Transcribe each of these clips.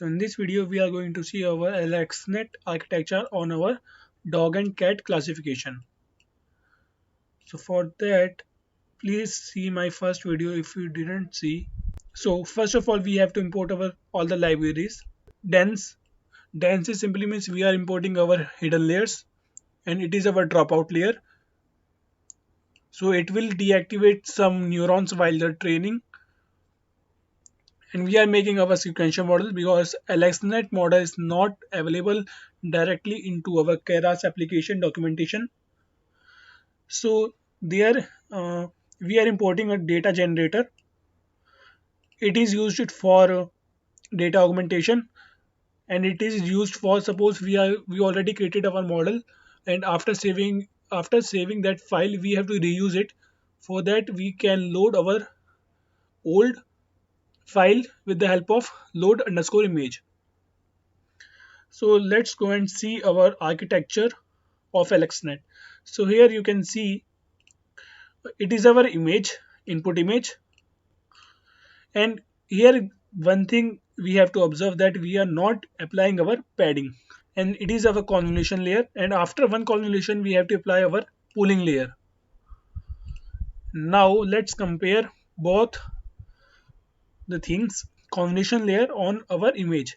So in this video we are going to see our AlexNet architecture on our dog and cat classification. So for that, please see my first video if you didn't see. So first of all we have to import our all the libraries. Dense dense simply means we are importing our hidden layers and it is our dropout layer. So it will deactivate some neurons while they're training, and we are making our sequential model because AlexNet model is not available directly into our Keras application documentation. So there we are importing a data generator. It is used for data augmentation, and it is used for, suppose we already created our model, and after saving that file we have to reuse it. For that we can load our old file with the help of load underscore image. So let's go and see our architecture of AlexNet. So here you can see it is our image, input image, and here one thing we have to observe that we are not applying our padding, and it is our convolution layer, and after one convolution we have to apply our pooling layer. Now let's compare both the things, convolution layer on our image.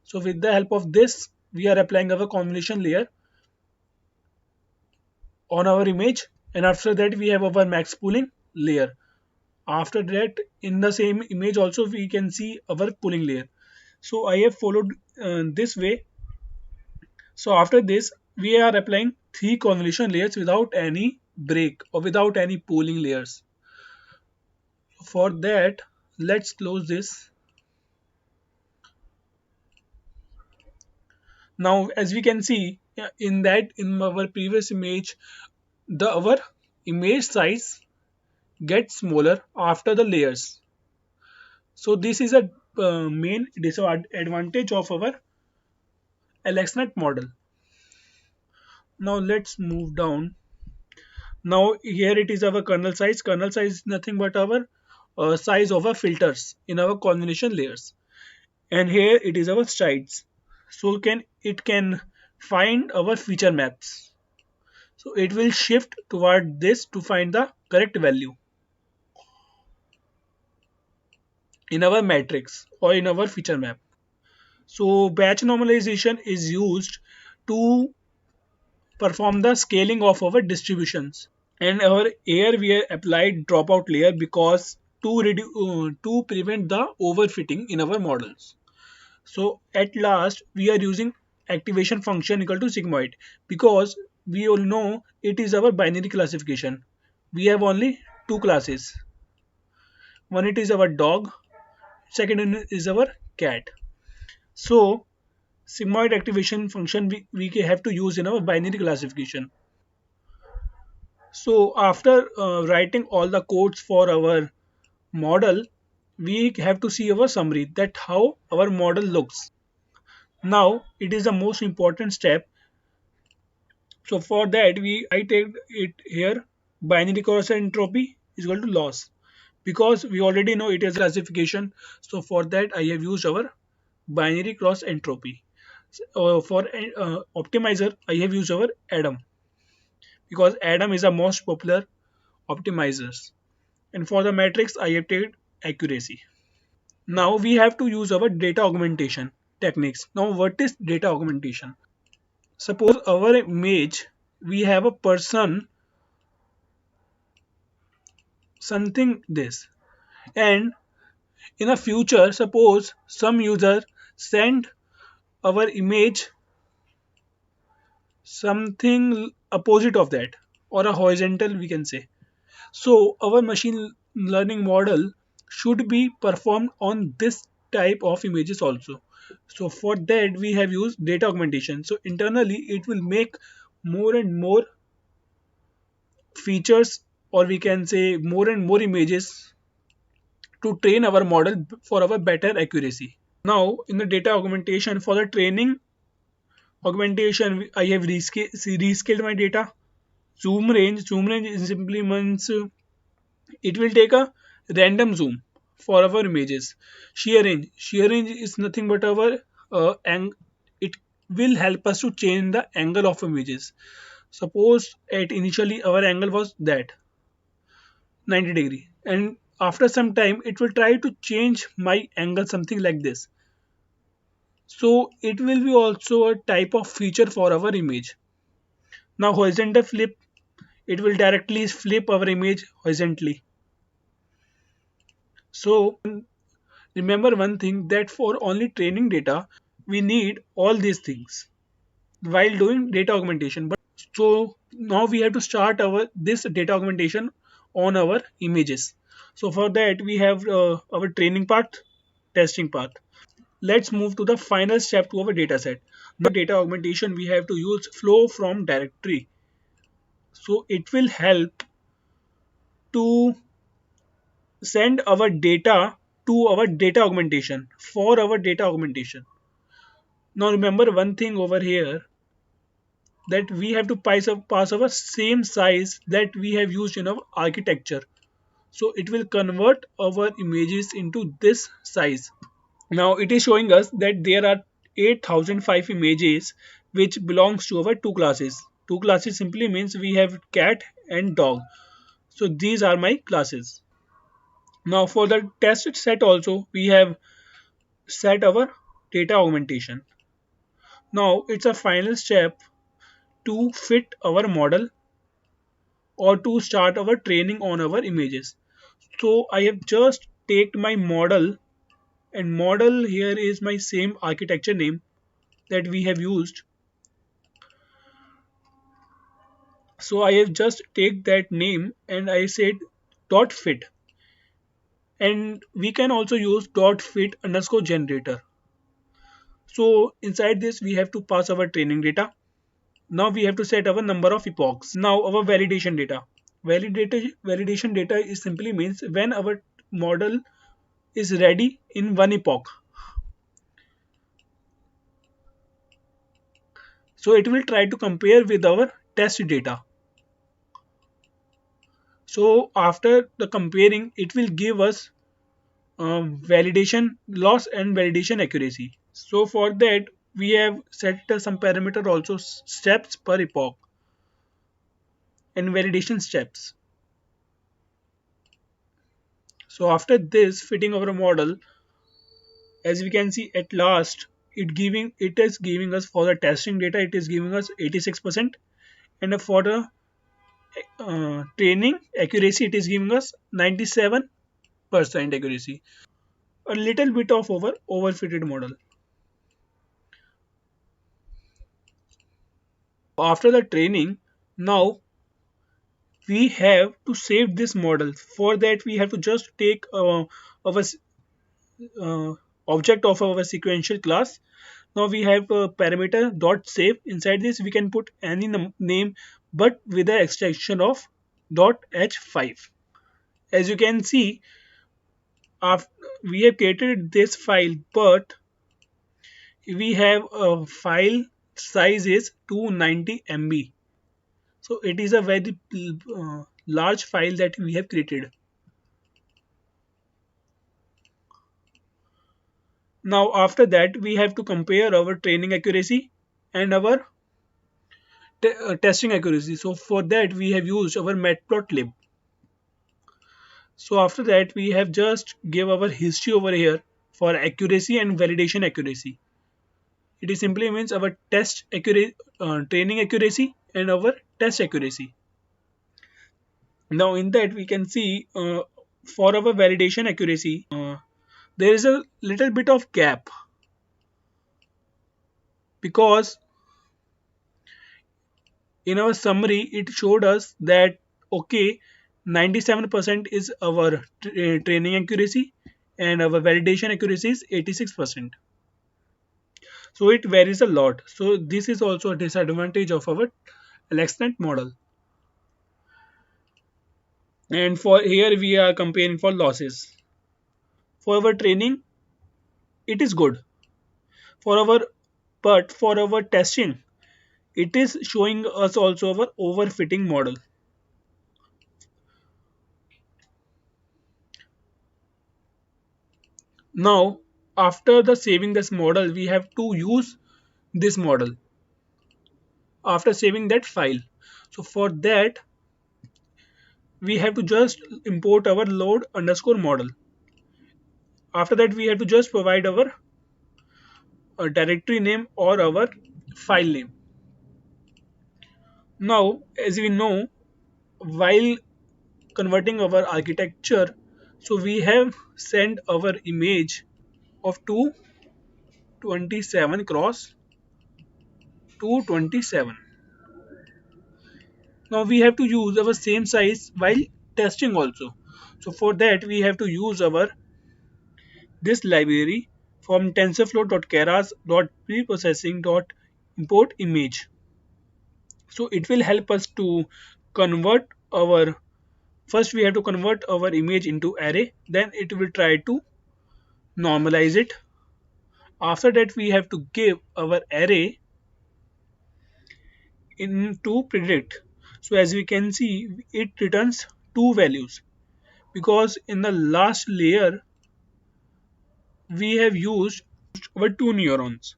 So with the help of this we are applying our convolution layer on our image, and after that we have our max pooling layer. After that in the same image also we can see our pooling layer. So I have followed this way. So after this we are applying three convolution layers without any break or without any pooling layers. For that, let's close this. Now as we can see, in our previous image, the our image size gets smaller after the layers. So this is a main disadvantage of our AlexNet model. Now let's move down. Now here it is our kernel size. Kernel size is nothing but our size of our filters in our combination layers. And here it is our strides. So it can find our feature maps. So it will shift toward this to find the correct value in our matrix or in our feature map. So batch normalization is used to perform the scaling of our distributions. And our here we are applied dropout layer because to prevent the overfitting in our models. So at last we are using activation function equal to sigmoid because we all know it is our binary classification. We have only two classes. One it is our dog, second one is our cat. So sigmoid activation function we have to use in our binary classification. So after writing all the codes for our model, we have to see our summary, that how our model looks. Now it is the most important step. So for that I take it here, binary cross entropy is equal to loss, because we already know it is classification. So for that I have used our binary cross entropy. For optimizer I have used our Adam, because Adam is the most popular optimizers. And for the matrix I have taken accuracy. Now we have to use our data augmentation techniques. Now what is data augmentation? Suppose our image we have a person, something this, and in a future suppose some user send our image something opposite of that, or a horizontal we can say. So our machine learning model should be performed on this type of images also. So for that we have used data augmentation. So internally it will make more and more features, or we can say more and more images to train our model for our better accuracy. Now in the data augmentation, for the training augmentation I have rescaled my data. Zoom range is simply means it will take a random zoom for our images. Shear range is nothing but our it will help us to change the angle of images. Suppose at initially our angle was that 90 degree, and after some time it will try to change my angle something like this. So it will be also a type of feature for our image. Now horizontal flip, it will directly flip our image horizontally. So remember one thing, that for only training data we need all these things while doing data augmentation. But so now we have to start our this data augmentation on our images. So for that we have our training part, testing part. Let's move to the final step to our data set. Data augmentation we have to use flow from directory. So it will help to send our data to our data augmentation for our data augmentation. Now remember one thing over here, that we have to pass our same size that we have used in our architecture. So it will convert our images into this size. Now it is showing us that there are 8005 images which belongs to our two classes. Two classes simply means we have cat and dog. So these are my classes. Now for the test set also we have set our data augmentation. Now it's a final step to fit our model or to start our training on our images. So I have just taken my model, and model here is my same architecture name that we have used. So I have just take that name and I said dot fit, and we can also use dot fit underscore generator. So inside this we have to pass our training data. Now we have to set our number of epochs. Now our validation data. Validation data is simply means when our model is ready in one epoch. So it will try to compare with our test data. So after the comparing, it will give us validation loss and validation accuracy. So for that we have set some parameter also, steps per epoch and validation steps. So after this fitting our model, as we can see at last, it is giving us for the testing data, it is giving us 86%, and for the training accuracy it is giving us 97% accuracy. A little bit of overfitted model. After the training, now we have to save this model. For that we have to just take our uh, object of our sequential class. Now we have a parameter dot save. Inside this we can put any name, but with the extraction of dot h5. As you can see, after we have created this file, but we have a file size is 290 MB. So it is a very large file that we have created. Now after that we have to compare our training accuracy and our testing accuracy. So for that we have used our matplotlib. So after that we have just give our history over here for accuracy and validation accuracy. It is simply means our training accuracy and our test accuracy. Now in that we can see for our validation accuracy there is a little bit of gap, because in our summary it showed us that okay, 97% is our training accuracy and our validation accuracy is 86%. So it varies a lot. So this is also a disadvantage of our AlexNet model. And for here we are comparing for losses. For our training it is good. For our But for our testing it is showing us also our overfitting model. Now, after the saving this model, we have to use this model after saving that file. So for that, we have to just import our load underscore model. After that, we have to just provide our directory name or our file name. Now, as we know, while converting our architecture, so we have sent our image of 227 cross 227. Now we have to use our same size while testing also. So for that we have to use our this library from tensorflow.keras.preprocessing.import image. So it will help us to convert our first we have to convert our image into array, then it will try to normalize it. After that we have to give our array into predict. So as we can see, it returns two values because in the last layer we have used our two neurons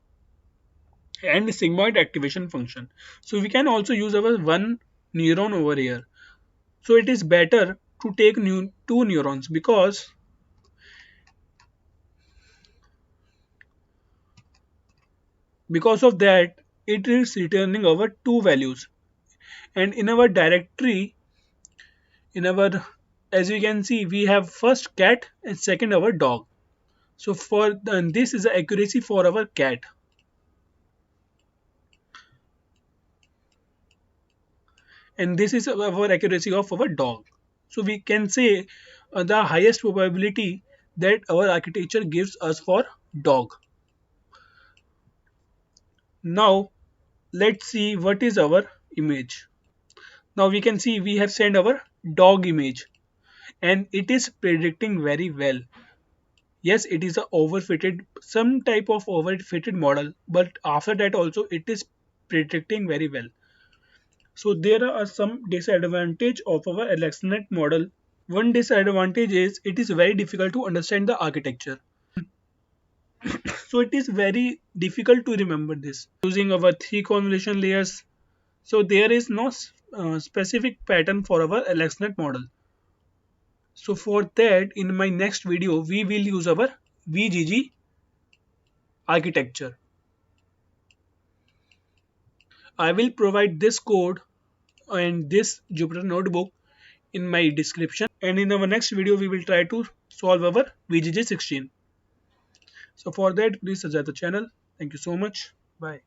and sigmoid activation function. So we can also use our one neuron over here. So it is better to take two neurons because of that it is returning our two values. And in our directory, in our as you can see, we have first cat and second our dog. So for and this is the accuracy for our cat, and this is our accuracy of our dog. So we can say the highest probability that our architecture gives us for dog. Now let's see what is our image. Now we can see we have sent our dog image and it is predicting very well. Yes, it is a overfitted, some type of overfitted model, but after that also it is predicting very well. So there are some disadvantage of our AlexNet model. One disadvantage is it is very difficult to understand the architecture. So it is very difficult to remember this. Using our three convolution layers, so there is no specific pattern for our AlexNet model. So for that, in my next video, we will use our VGG architecture. I will provide this code and this Jupyter notebook in my description, and in our next video we will try to solve our VGG 16. So for that please subscribe the channel. Thank you so much. Bye.